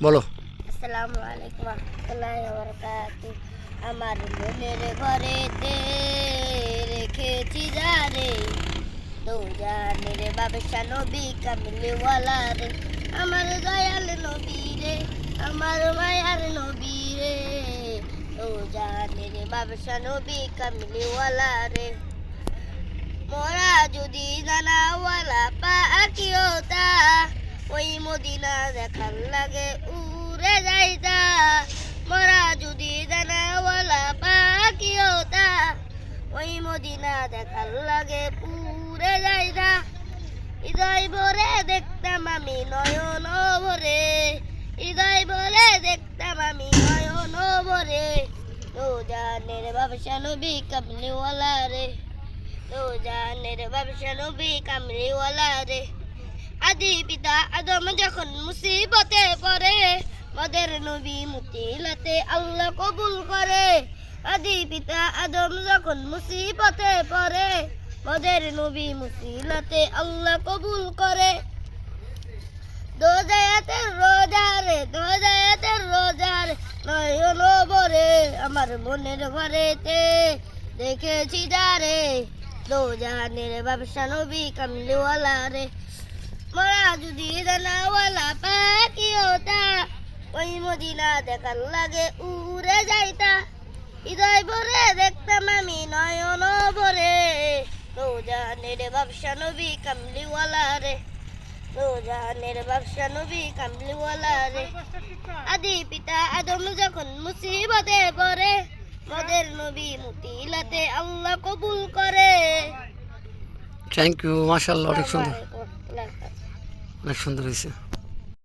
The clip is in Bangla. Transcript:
বলো। আসসালামু আলাইকুম ওয়া রাহমাতুল্লাহি ওয়া বারাকাতুহু। আমার মনের ঘরেতে রেখেছি যারে, দো জানের বাদশা নবী কামলিওয়ালা রে। আমার দয়াল নবী রে, আমার মায়ার নবী রে, দো জানের বাদশা নবী কামলিওয়ালা রে। মোরা যদি জানাওয়ালা পাখি হতা, ওই মদিনা দেখার লাগে উড়ে যাইতা। মোরা যদি জানাওয়ালা পাখি হতা, ওই মদিনা দেখার লাগে উড়ে যাইতা। হৃদয় ভরে দেখতাম আমি নয়ন ভরে, হৃদয় ভরে দেখতাম আমি নয়ন ভরে, দো জানের বাদশা নবী কামলিওয়ালা রে, দো জানের বাদশা নবী কামলিওয়ালা রে। আদি পিতা আদম যখন মুসিবতে পড়ে, মদের নবী মুতিলাতে আল্লাহ কবুল করে। আদি পিতা আদম যখন মুসিবতে পড়ে, মদের নবী মুতিলাতে আল্লাহ কবুল করে। দো জায়াতের রোজারে, দো জায়াতের রোজারে, নয়ন ভরে আমার মনের ঘরেতে দেখেছি যারে, দো জাহানের বাদশা নবী কামলিওয়ালা রে। মোরা যদি জানাওয়ালা পাখি হতা, ওই মদিনা দেখার লাগে উড়ে যাইতা। হৃদয় ভরে দেখতাম আমি নয়ন ভরে, দো জাহানের বাদশা নবী কামলিওয়ালা রে, দো জাহানের বাদশা নবী কামলিওয়ালা রে। আদি পিতা আদম যখন মুসিবতে পড়ে, মদের নবী মুতিলাতে আল্লাহ কবুল করে। থ্যাংক ইউ, মাশাআল্লাহ, অনেক সুন্দর, অনেক সুন্দর হয়েছে।